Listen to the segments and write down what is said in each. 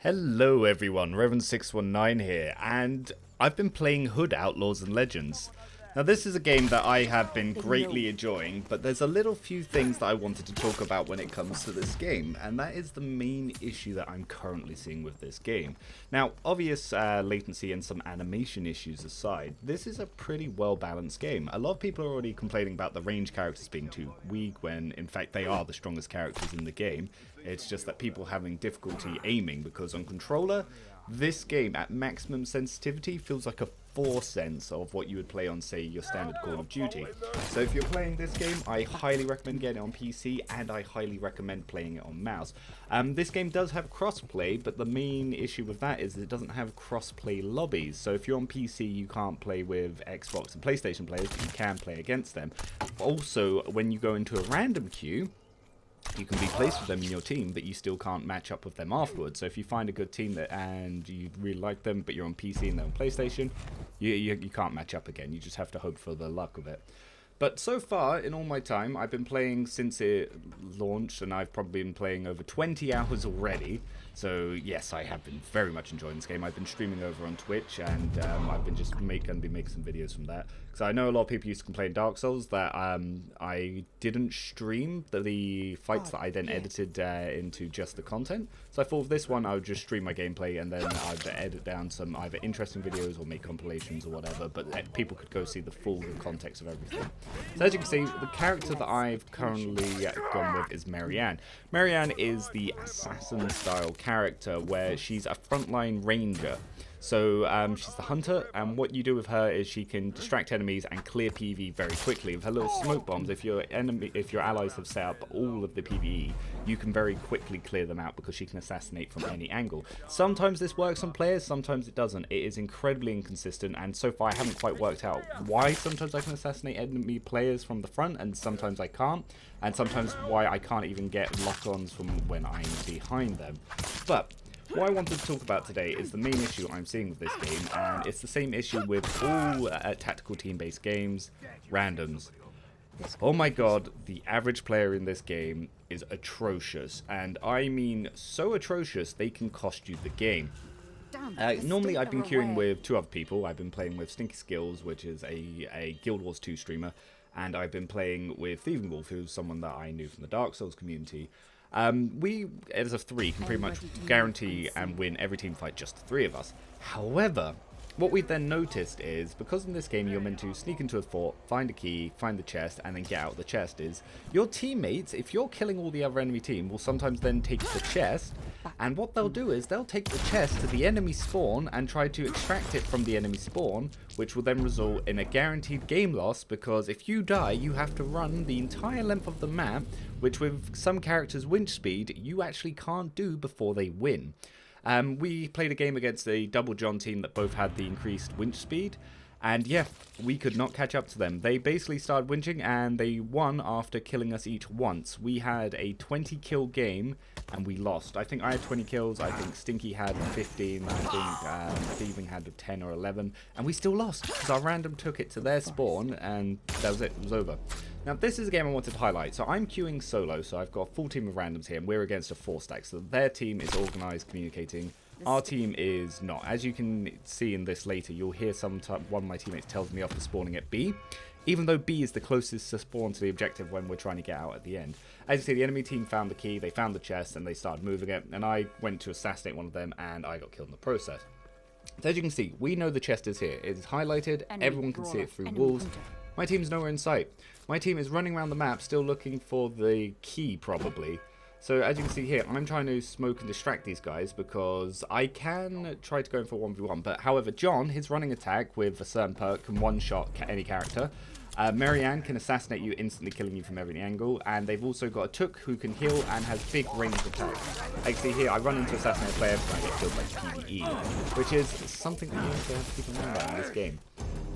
Hello everyone, Revan619 here, and I've been playing Hood Outlaws and Legends. Now this is a game that I have been greatly enjoying, but there's a little few things that I wanted to talk about when it comes to this game, and that is the main issue that I'm currently seeing with this game. Now, obvious latency and some animation issues aside, this is a pretty well balanced game. A lot of people are already complaining about the range characters being too weak, when in fact they are the strongest characters in the game. It's just that people are having difficulty aiming, because on controller, this game at maximum sensitivity feels like a 4 sense of what you would play on, say, your standard Call of Duty. So if you're playing this game, I highly recommend getting it on PC, and I highly recommend playing it on mouse. This game does have crossplay, but the main issue with that is it doesn't have crossplay lobbies. So if you're on PC, you can't play with Xbox and PlayStation players, but you can play against them. Also, when you go into a random queue, you can be placed with them in your team, but you still can't match up with them afterwards. So if you find a good team and you really like them, but you're on PC and they're on PlayStation, you can't match up again. You just have to hope for the luck of it. But so far, in all my time, I've been playing since it launched, and I've probably been playing over 20 hours already. So yes, I have been very much enjoying this game. I've been streaming over on Twitch, and I've been just going to be making some videos from that. Because I know a lot of people used to complain Dark Souls that I didn't stream the fights that I then edited into just the content. So I thought with this one, I would just stream my gameplay, and then I'd edit down some either interesting videos or make compilations or whatever, but people could go see the full context of everything. So as you can see, the character that I've currently gone with is Marianne. Marianne is the assassin-style character where she's a frontline ranger. So she's the hunter, and what you do with her is she can distract enemies and clear PV very quickly. With her little smoke bombs, if your allies have set up all of the PvE, you can very quickly clear them out because she can assassinate from any angle. Sometimes this works on players, sometimes it doesn't. It is incredibly inconsistent, and so far I haven't quite worked out why sometimes I can assassinate enemy players from the front and sometimes I can't, and sometimes why I can't even get lock-ons from when I'm behind them. But what I wanted to talk about today is the main issue I'm seeing with this game, and it's the same issue with all tactical team-based games, randoms. Oh my god, the average player in this game is atrocious, and I mean so atrocious they can cost you the game. Normally I've been queuing with two other people. I've been playing with Stinky Skills, which is a Guild Wars 2 streamer, and I've been playing with Thieving Wolf, who's someone that I knew from the Dark Souls community. We, as a 3, can pretty much guarantee and win every team fight, just the 3 of us. However, what we've then noticed is, because in this game you're meant to sneak into a fort, find a key, find the chest, and then get out the chest, is your teammates, if you're killing all the other enemy team, will sometimes then take the chest, and what they'll do is they'll take the chest to the enemy spawn and try to extract it from the enemy spawn, which will then result in a guaranteed game loss, because if you die, you have to run the entire length of the map, which with some characters' winch speed, you actually can't do before they win. We played a game against a Double John team that both had the increased winch speed, and yeah, we could not catch up to them. They basically started winching, and they won after killing us each once. We had a 20 kill game, and we lost. I think I had 20 kills, I think Stinky had 15, I think Thieving had 10 or 11, and we still lost, because our random took it to their spawn, and that was it was over. Now, this is a game I wanted to highlight. So I'm queuing solo, so I've got a full team of randoms here, and we're against a 4-stack. So their team is organized, communicating. Our team is not. As you can see in this later, you'll hear one of my teammates tells me off for spawning at B, even though B is the closest to spawn to the objective when we're trying to get out at the end. As you see, the enemy team found the key, they found the chest, and they started moving it, and I went to assassinate one of them, and I got killed in the process. So as you can see, we know the chest is here. It is highlighted, everyone can see it through walls. My team's nowhere in sight. My team is running around the map still looking for the key, probably. So as you can see here, I'm trying to smoke and distract these guys because I can try to go in for 1v1. But however, John, his running attack with a certain perk can one-shot any character. Marianne can assassinate you, instantly killing you from every angle. And they've also got a Took who can heal and has big ranged attacks. As you can see here, I run into assassinate a player and I get killed by PvE, which is something that you have to keep in mind about in this game.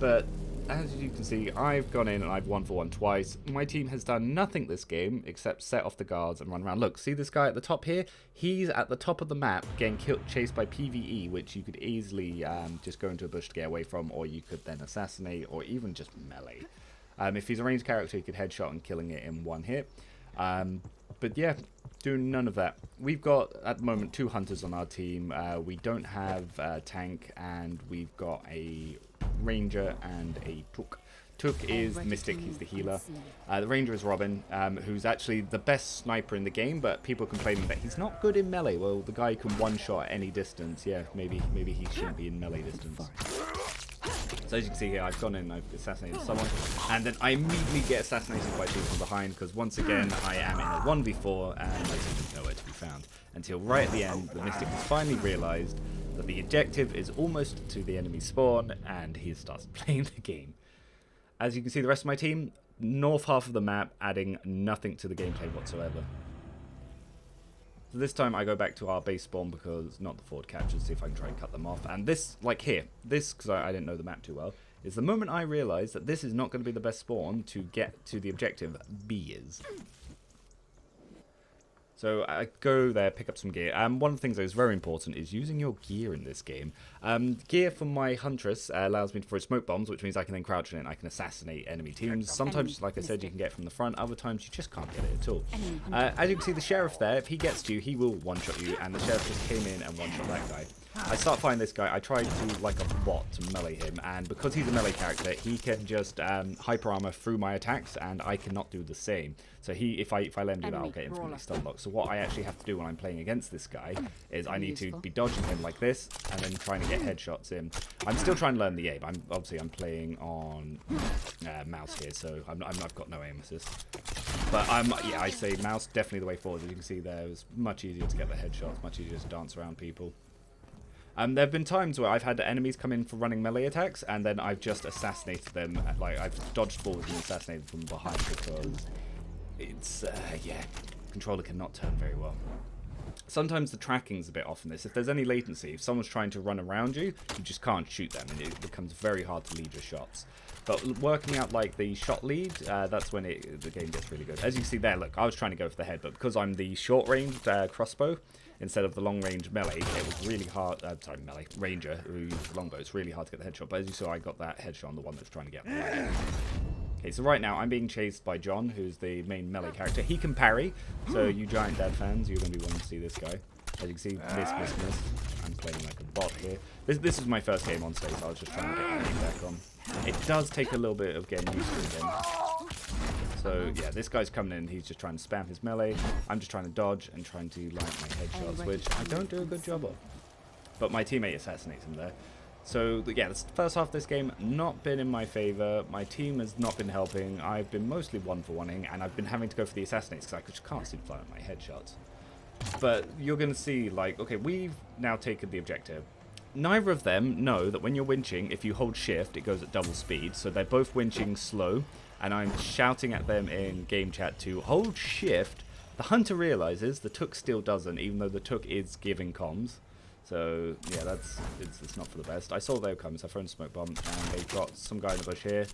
But as you can see, I've gone in and I've 1-for-1 twice. My team has done nothing this game except set off the guards and run around. Look, see this guy at the top here? He's at the top of the map getting chased by PvE, which you could easily just go into a bush to get away from, or you could then assassinate, or even just melee. If he's a ranged character, he could headshot and killing it in one hit. But yeah, doing none of that. We've got, at the moment, 2 hunters on our team. We don't have a tank, and we've got a ranger and a took. Took is the mystic, he's the healer. The ranger is Robin, who's actually the best sniper in the game, but people are complaining that he's not good in melee. Well, the guy can one-shot at any distance. Yeah, maybe he shouldn't be in melee distance. So as you can see here, I've gone in, I've assassinated someone, and then I immediately get assassinated by people from behind, because once again, I am in a 1v4, and my team is nowhere to be found. Until right at the end, the mystic has finally realised that the objective is almost to the enemy spawn, and he starts playing the game. As you can see, the rest of my team, north half of the map, adding nothing to the gameplay whatsoever. So this time I go back to our base spawn because not the forward captures, see if I can try and cut them off. And this, like here, this, because I didn't know the map too well, is the moment I realise that this is not going to be the best spawn to get to the objective, B is. So I go there, pick up some gear. One of the things that is very important is using your gear in this game. Gear from my Huntress allows me to throw smoke bombs, which means I can then crouch in it and I can assassinate enemy teams. Sometimes, like I said, you can get it from the front. Other times, you just can't get it at all. As you can see, the sheriff there, if he gets to you, he will one-shot you. And the sheriff just came in and one-shot that guy. I start fighting this guy. I tried to, like a bot, to melee him. And because he's a melee character, he can just hyper armor through my attacks, and I cannot do the same. So if I let him do that, I'll get instantly stun locked. So what I actually have to do when I'm playing against this guy is I need to be dodging him like this, and then trying to get headshots in. I'm still trying to learn the aim. I'm playing on mouse here, so I've got no aim assist. But yeah, I say mouse definitely the way forward. As you can see there, it's much easier to get the headshots, much easier to dance around people. There have been times where I've had enemies come in for running melee attacks, and then I've just assassinated them. Like, I've dodged forward and assassinated from behind because it's, yeah, controller cannot turn very well. Sometimes the tracking's a bit off in this. If there's any latency, if someone's trying to run around you, you just can't shoot them, and it becomes very hard to lead your shots. But working out, like, the shot lead, that's when the game gets really good. As you can see there, look, I was trying to go for the head, but because I'm the short-range crossbow, instead of the long-range melee, it was really hard, sorry, melee, ranger, who used the longbow, it's really hard to get the headshot, but as you saw, I got that headshot on the one that's trying to get me. Okay, so right now, I'm being chased by John, who's the main melee character. He can parry, so you Giant Dad fans, you're going to be wanting to see this guy. As you can see, miss. I'm playing like a bot here. This is my first game on stage, so I was just trying to get my aim back on. It does take a little bit of getting used to again. So yeah, this guy's coming in, he's just trying to spam his melee. I'm just trying to dodge and trying to line my headshots, which I don't do a good job of. But my teammate assassinates him there. So yeah, the first half of this game not been in my favour. My team has not been helping. I've been mostly one-for-oneing, and I've been having to go for the assassinates because I just can't seem to line my headshots. But you're going to see, like, okay, we've now taken the objective. Neither of them know that when you're winching, if you hold shift, it goes at double speed. So they're both winching slow, and I'm shouting at them in game chat to hold shift. The hunter realizes, the took still doesn't, even though the took is giving comms. So yeah, it's not for the best. I saw they were coming, so I thrown a smoke bomb, and they've got some guy in the bush here.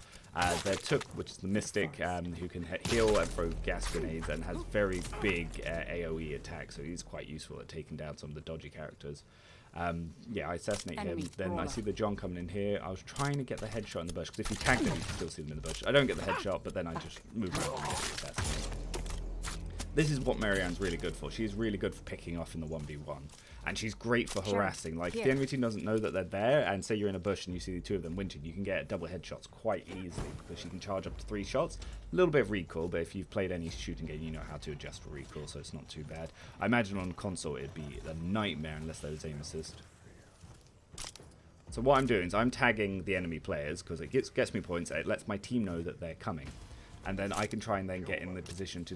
Their took, which is the mystic, who can heal and throw gas grenades and has very big AoE attack, so he's quite useful at taking down some of the dodgy characters. Yeah, I assassinate him. Then I see the John coming in here. I was trying to get the headshot in the bush, because if you tag them, you can still see them in the bush. I don't get the headshot, but then I just move around and get the assassinate. This is what Marianne's really good for. She's really good for picking off in the 1v1. And she's great for harassing. Like, if the enemy team doesn't know that they're there, and say you're in a bush and you see the two of them winching, you can get double headshots quite easily, because she can charge up to 3 shots. A little bit of recoil, but if you've played any shooting game, you know how to adjust for recoil, so it's not too bad. I imagine on console it'd be a nightmare unless there was aim assist. So what I'm doing is I'm tagging the enemy players, because it gets me points, it lets my team know that they're coming. And then I can try and then get in the position to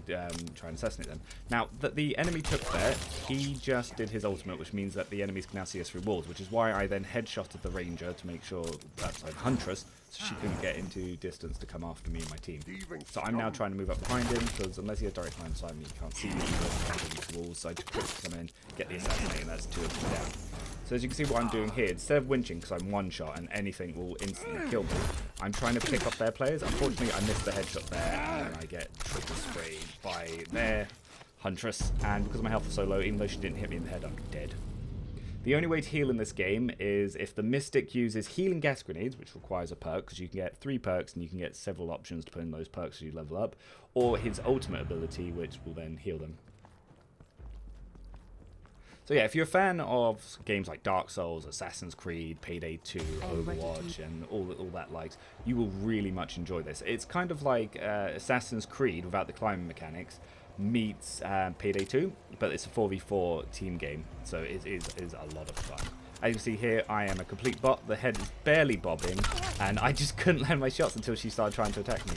try and assassinate them. Now, that the enemy took there, he just did his ultimate, which means that the enemies can now see us through walls, which is why I then headshotted the ranger to make sure that's the huntress, so she couldn't get into distance to come after me and my team. So I'm now trying to move up behind him, because unless he has direct line of sight, you can't see me either walls, so I just quickly come in, get the assassinate, and that's 2 of them down. So as you can see what I'm doing here, instead of winching, because I'm one shot and anything will instantly kill me, I'm trying to pick up their players. Unfortunately, I missed the headshot there, and then I get triple sprayed by their huntress. And because my health was so low, even though she didn't hit me in the head, I'm dead. The only way to heal in this game is if the Mystic uses healing gas grenades, which requires a perk, because you can get 3 perks and you can get several options to put in those perks as you level up, or his ultimate ability, which will then heal them. So yeah, if you're a fan of games like Dark Souls, Assassin's Creed, Payday 2, Overwatch, and all that likes, you will really much enjoy this. It's kind of like Assassin's Creed without the climbing mechanics, meets Payday 2, but it's a 4v4 team game, so it is a lot of fun. As you can see here, I am a complete bot. The head is barely bobbing, and I just couldn't land my shots until she started trying to attack me.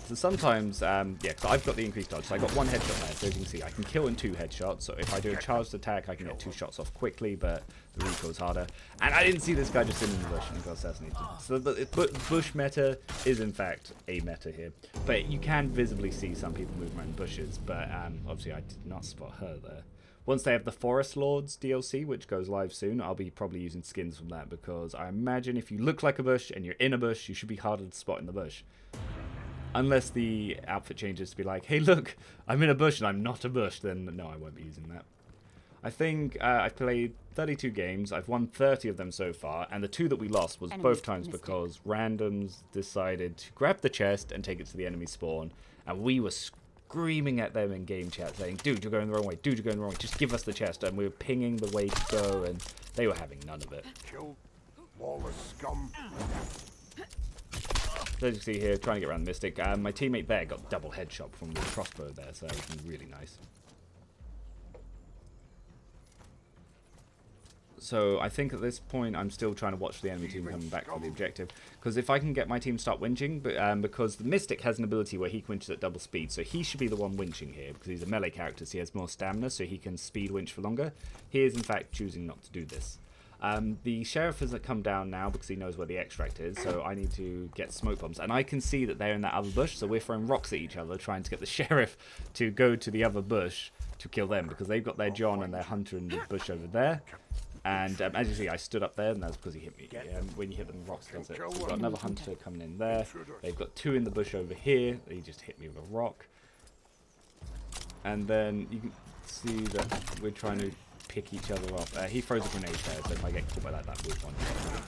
So sometimes, yeah, because I've got the increased dodge, so I got 1 headshot there, so as you can see, I can kill in 2 headshots, so if I do a charged attack, I can get 2 shots off quickly, but the recoil is harder. And I didn't see this guy just sitting in the bush and got assassinated. So the bush meta is, in fact, a meta here. But you can visibly see some people moving around bushes, but obviously I did not spot her there. Once they have the Forest Lords DLC, which goes live soon, I'll be probably using skins from that, because I imagine if you look like a bush and you're in a bush, you should be harder to spot in the bush. Unless the outfit changes to be like, hey look, I'm in a bush and I'm not a bush, then no, I won't be using that. I think I've played 32 games, I've won 30 of them so far, and the 2 that we lost was both times because randoms decided to grab the chest and take it to the enemy spawn, and we were screaming at them in game chat saying, dude, you're going the wrong way, dude, you're going the wrong way, just give us the chest, and we were pinging the way to go, and they were having none of it. Kill lawless scum. So as you can see here, trying to get around the Mystic. My teammate there got double headshot from the crossbow there, so it was really nice. So I think at this point I'm still trying to watch the enemy team coming back for the objective, because if I can get my team to start winching, because the Mystic has an ability where he winches at double speed, so he should be the one winching here, because he's a melee character, so he has more stamina, so he can speed winch for longer. He is in fact choosing not to do this. The sheriff has come down now because he knows where the extract is, so I need to get smoke bombs. And I can see that they're in that other bush, so we're throwing rocks at each other, trying to get the sheriff to go to the other bush to kill them, because they've got their John and their hunter in the bush over there. And as you see, I stood up there, and that's because he hit me. When you hit them, rocks does it. So we've got another hunter coming in there. They've got 2 in the bush over here. He just hit me with a rock. And then you can see that we're trying to pick each other off. He throws a grenade there, so if I get caught by that, that will one shot.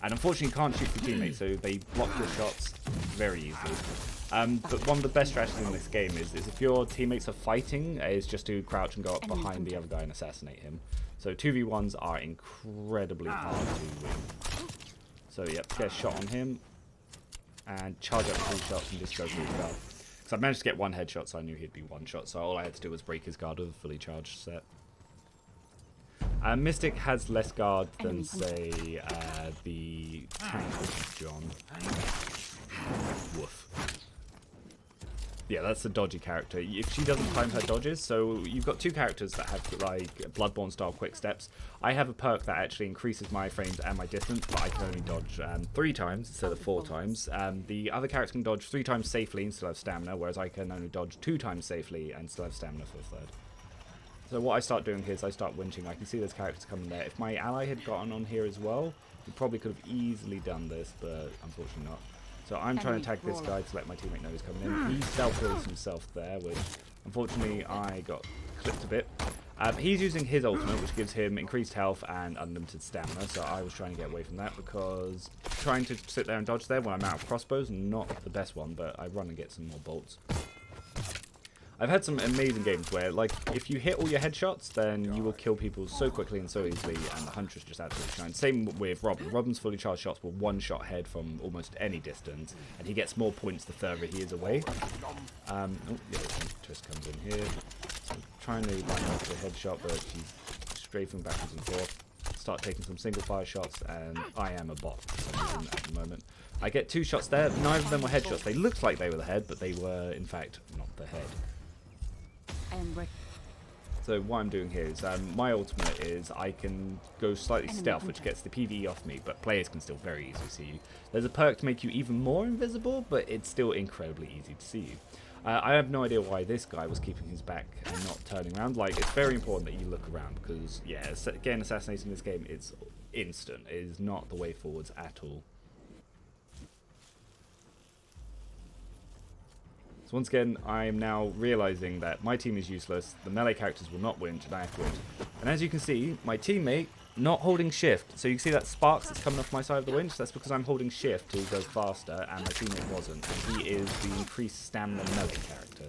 And unfortunately, you can't shoot your teammates, so they block your shots very easily. But one of the best strategies in this game is if your teammates are fighting, is just to crouch and go up behind the other guy and assassinate him. So 2v1s are incredibly hard to win. So yep, get a shot on him, and charge up 3 shots and just go really well. So I managed to get 1 headshot, so I knew he'd be 1 shot, so all I had to do was break his guard with a fully charged set. Mystic has less guard than, say, the tank John. Woof. Yeah, that's the dodgy character. If she doesn't time her dodges, so you've got 2 characters that have like Bloodborne style quick steps. I have a perk that actually increases my frames and my distance, but I can only dodge 3 times instead of 4 times. The other character can dodge 3 times safely and still have stamina, whereas I can only dodge 2 times safely and still have stamina for a 3rd. So what I start doing here is I start winching. I can see there's characters coming there. If my ally had gotten on here as well, he probably could have easily done this, but unfortunately not. So I'm trying to tag this guy to let my teammate know he's coming in. He self-kills himself there, which unfortunately I got clipped a bit. He's using his ultimate, which gives him increased health and unlimited stamina, so I was trying to get away from that, because trying to sit there and dodge there when I'm out of crossbows, not the best one, but I run and get some more bolts. I've had some amazing games where, like, if you hit all your headshots, then you will kill people so quickly and so easily, and the Huntress just absolutely shines. Same with Robin. Robin's fully charged shots will one-shot head from almost any distance, and he gets more points the further he is away. Oh, yeah, Huntress comes in here. So trying to line up the headshot, but she's strafing backwards and forth. Start taking some single-fire shots, and I am a bot at the moment. I get 2 shots there. Neither of them were headshots. They looked like they were the head, but they were, in fact, not the head. So what I'm doing here is my ultimate is I can go slightly stealth, which gets the PvE off me, but players can still very easily see you. There's a perk to make you even more invisible, but it's still incredibly easy to see you. I have no idea why this guy was keeping his back and not turning around. Like, it's very important that you look around, because, yeah, getting assassinated in this game, it's instant. It is not the way forwards at all. So once again, I'm now realizing that my team is useless, the melee characters will not winch, and I have to winch. And as you can see, my teammate not holding shift. So you can see that sparks that's coming off my side of the winch. That's because I'm holding shift to go faster, and my teammate wasn't. And he is the increased stamina melee character.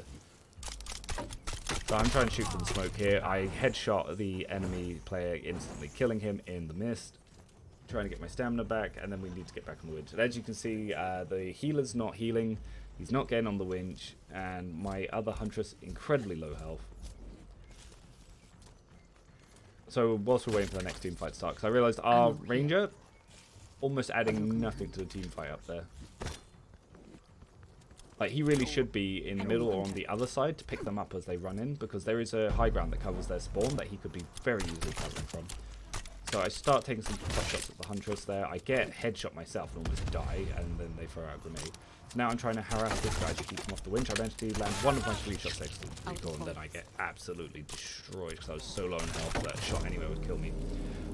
So I'm trying to shoot for the smoke here. I headshot the enemy player, instantly killing him in the mist. Trying to get my stamina back, and then we need to get back on the winch. And as you can see, the healer's not healing. He's not getting on the winch, and my other huntress, incredibly low health. So whilst we're waiting for the next team fight to start, because I realised our ranger almost adding nothing to the team fight up there. Like, he really should be in the middle or on the other side to pick them up as they run in, because there is a high ground that covers their spawn that he could be very easily covering from. So I start taking some pot shots at the huntress there. I get headshot myself and almost die, and then they throw out a grenade. So now I'm trying to harass this guy to keep him off the winch. I managed to land one of my 3 shots next to the recall, and then I get absolutely destroyed because I was so low in health that a shot anywhere would kill me.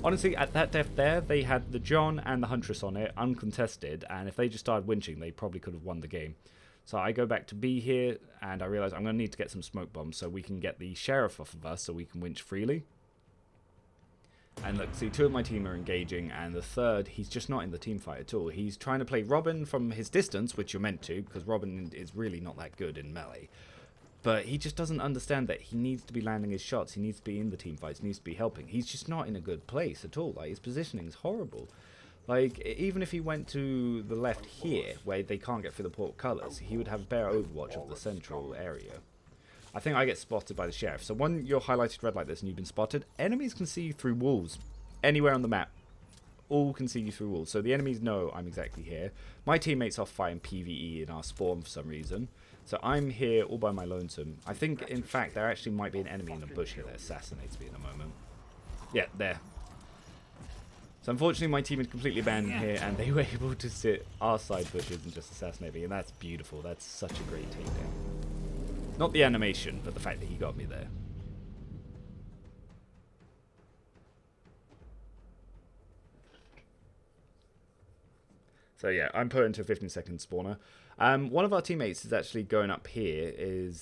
Honestly, at that depth there, they had the John and the huntress on it, uncontested, and if they just started winching, they probably could have won the game. So I go back to B here, and I realise I'm going to need to get some smoke bombs so we can get the sheriff off of us so we can winch freely. And look, see, 2 of my team are engaging, and the 3rd, he's just not in the team fight at all. He's trying to play Robin from his distance, which you're meant to, because Robin is really not that good in melee. But he just doesn't understand that he needs to be landing his shots, he needs to be in the team fights, he needs to be helping. He's just not in a good place at all. Like, his positioning is horrible. Like, even if he went to the left here, where they can't get through the portcullis, he would have better overwatch of the central area. I think I get spotted by the sheriff. So when you're highlighted red like this and you've been spotted, enemies can see you through walls. Anywhere on the map. All can see you through walls. So the enemies know I'm exactly here. My teammates are fighting PvE in our spawn for some reason. So I'm here all by my lonesome. I think, in fact, there actually might be an enemy in the bush here that assassinates me in a moment. Yeah, there. So unfortunately my team is completely abandoned here, and they were able to sit our side bushes and just assassinate me. And that's beautiful. That's such a great takedown. Not the animation, but the fact that he got me there. So yeah, I'm put into a 15-second spawner. One of our teammates is actually going up here, is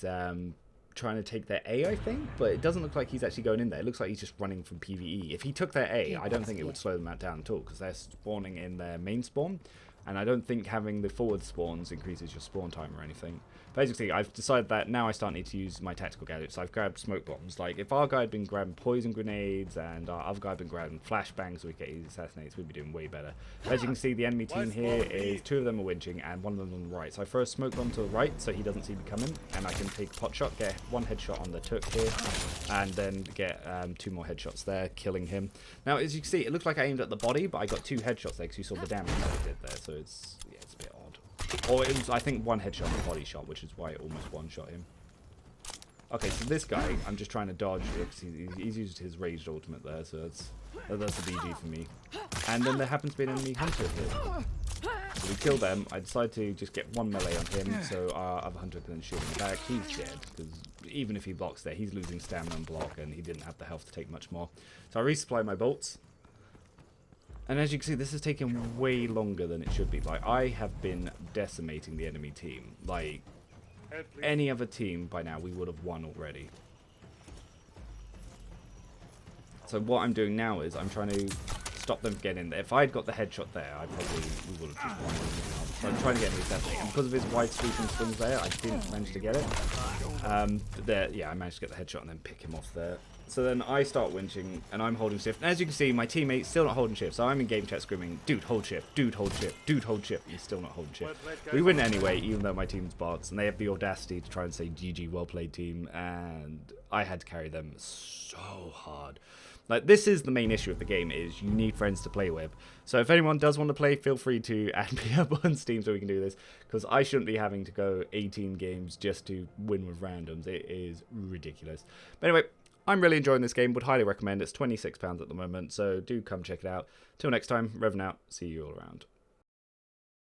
trying to take their A, I think, but it doesn't look like he's actually going in there. It looks like he's just running from PvE. If he took their A, I don't think it would slow them down at all, because they're spawning in their main spawn, and I don't think having the forward spawns increases your spawn time or anything. Basically, I've decided that now I start need to use my tactical gadgets. So I've grabbed smoke bombs. Like, if our guy had been grabbing poison grenades and our other guy had been grabbing flashbangs so we get easy assassinates, we'd be doing way better. As you can see, the enemy team here is 2 of them are winching and 1 of them on the right. So I throw a smoke bomb to the right so he doesn't see me coming, and I can take a pot shot, get 1 headshot on the took here, and then get 2 more headshots there, killing him. Now, as you can see, it looked like I aimed at the body, but I got 2 headshots there because you saw the damage that I did there. So it's a bit odd. Or it was, I think, 1 headshot on the body shot, which is why it almost one-shot him. Okay, so this guy, I'm just trying to dodge. He's used his raged ultimate there, so that's a BG for me. And then there happens to be an enemy hunter here. So we kill them. I decide to just get 1 melee on him, so our other hunter can then shoot him back. He's dead, because even if he blocks there, he's losing stamina and block, and he didn't have the health to take much more. So I resupply my bolts. And as you can see, this has taken way longer than it should be. Like, I have been decimating the enemy team. Like, any other team by now, we would have won already. So what I'm doing now is I'm trying to stop them from getting in there. If I'd got the headshot there, we would have just won. So I'm trying to get him assassinate. And because of his wide sweeping swings there, I didn't manage to get it. I managed to get the headshot and then pick him off there. So then I start winching, and I'm holding shift. And as you can see, my teammate's still not holding shift. So I'm in game chat screaming, dude, hold shift, dude, hold shift, dude, hold shift. He's still not holding shift. We win anyway, even though my team's bots. And they have the audacity to try and say, GG, well played team. And I had to carry them so hard. Like, this is the main issue of the game, is you need friends to play with. So if anyone does want to play, feel free to add me up on Steam so we can do this. Because I shouldn't be having to go 18 games just to win with randoms. It is ridiculous. But anyway, I'm really enjoying this game, would highly recommend. It's £26 at the moment, so do come check it out. Till next time, Revan out, see you all around.